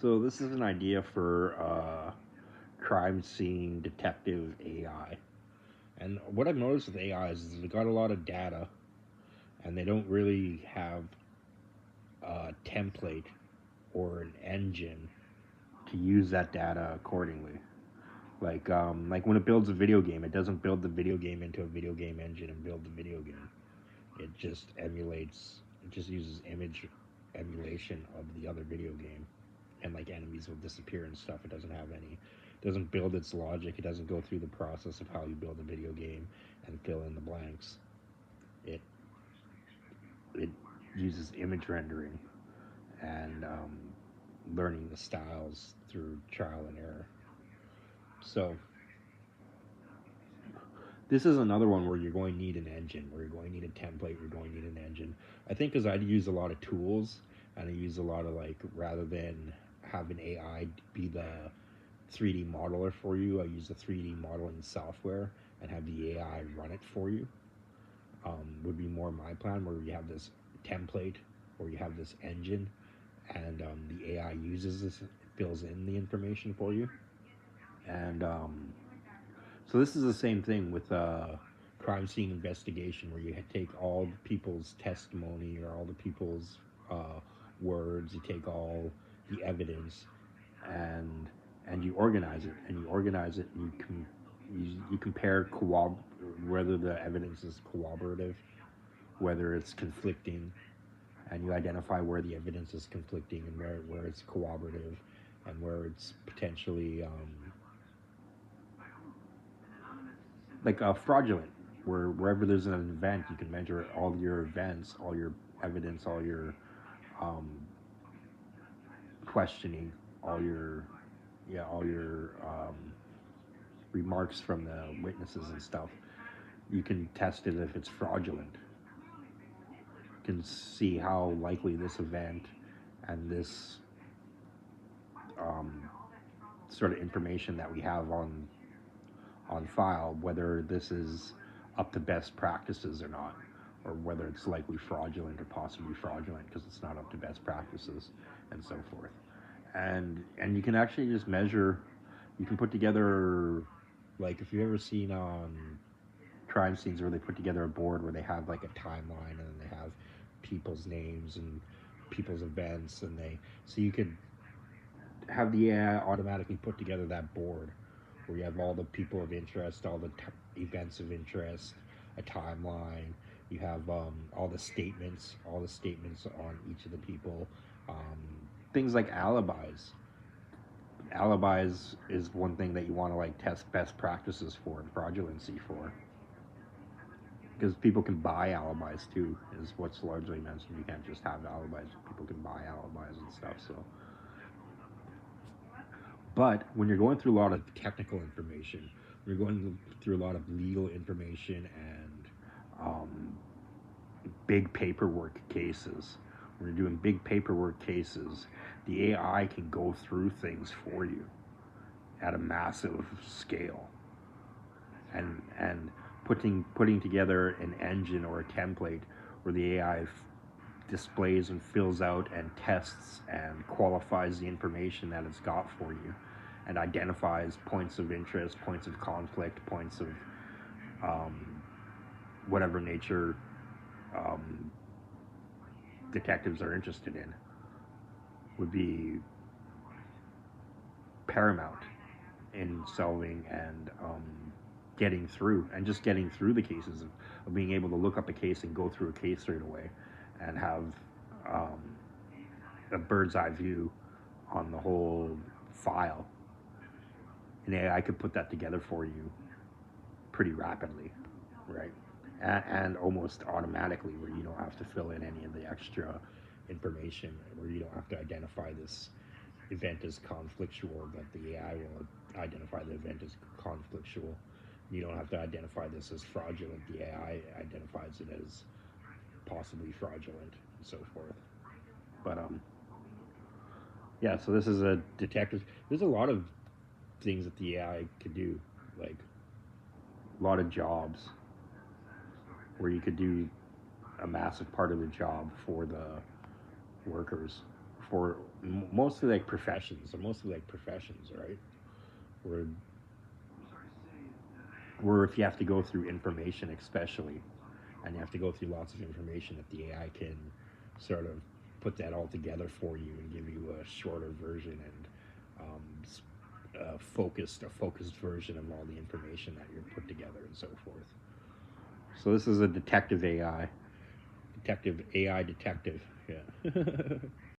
So this is an idea for crime scene detective AI. And what I've noticed with AI is they've got a lot of data, and they don't really have a template or an engine to use that data accordingly. Like when it builds a video game, it doesn't build the video game into a video game engine and build the video game. It just emulates. It just uses image emulation of the other video game, and like enemies will disappear and stuff. It doesn't have any. It doesn't build its logic. It doesn't go through the process of how you build a video game and fill in the blanks. It it uses image rendering and learning the styles through trial and error. So this is another one where you're going to need an engine, where you're going to need a template, you're going to need an engine. I think because I'd use a lot of tools, and I use a lot of like, rather than have an AI be the 3D modeler for you, I use the 3D modeling software and have the AI run it for you. Would be more my plan, where you have this template, or you have this engine, and the AI uses this, fills in the information for you. And so this is the same thing with crime scene investigation, where you take all the people's testimony or all the people's words, you take all the evidence, and you organize it, and you compare whether the evidence is corroborative, whether it's conflicting, and you identify where the evidence is conflicting and where it's corroborative, and where it's potentially fraudulent. Wherever there's an event, you can measure all your events, all your evidence, all your um, questioning, all your remarks from the witnesses and stuff. You can test it if it's fraudulent. You can see how likely this event and this um, sort of information that we have on file, whether this is up to best practices or not, or whether it's likely fraudulent or possibly fraudulent because it's not up to best practices, and so forth. And you can actually just measure. You can put together, like, if you've ever seen on crime scenes where they put together a board where they have like a timeline, and then they have people's names and people's events, and they so you could have the AI automatically put together that board where you have all the people of interest, all the events of interest, a timeline. You have all the statements on each of the people. Um, Things like alibis. Alibis is one thing that you want to like test best practices for and fraudulency for, because people can buy alibis too. Is what's largely mentioned. You can't just have alibis. People can buy alibis and stuff. So but when you're going through a lot of technical information, when you're going through a lot of legal information and big paperwork cases, when you're doing big paperwork cases, the AI can go through things for you at a massive scale, and putting together an engine or a template where the AI displays and fills out and tests and qualifies the information that it's got for you, and identifies points of interest, points of conflict, points of whatever nature um, detectives are interested in, would be paramount in solving and getting through the cases, of being able to look up a case and go through a case straight away, and have um, a bird's eye view on the whole file. And AI could put that together for you pretty rapidly, right? And almost automatically, where you don't have to fill in any of the extra information, where you don't have to identify this event as conflictual, but the AI will identify the event as conflictual. You don't have to identify this as fraudulent. The AI identifies it as possibly fraudulent, and so forth. But yeah. So this is a detective. There's a lot of things that the AI could do, like a lot of jobs where you could do a massive part of the job for the workers, for mostly like professions, right? Where if you have to go through information, especially, and you have to go through lots of information, that the AI can sort of put that all together for you and give you a shorter version and a focused version of all the information that you're put together and so forth. So this is a detective AI, detective AI detective. Yeah.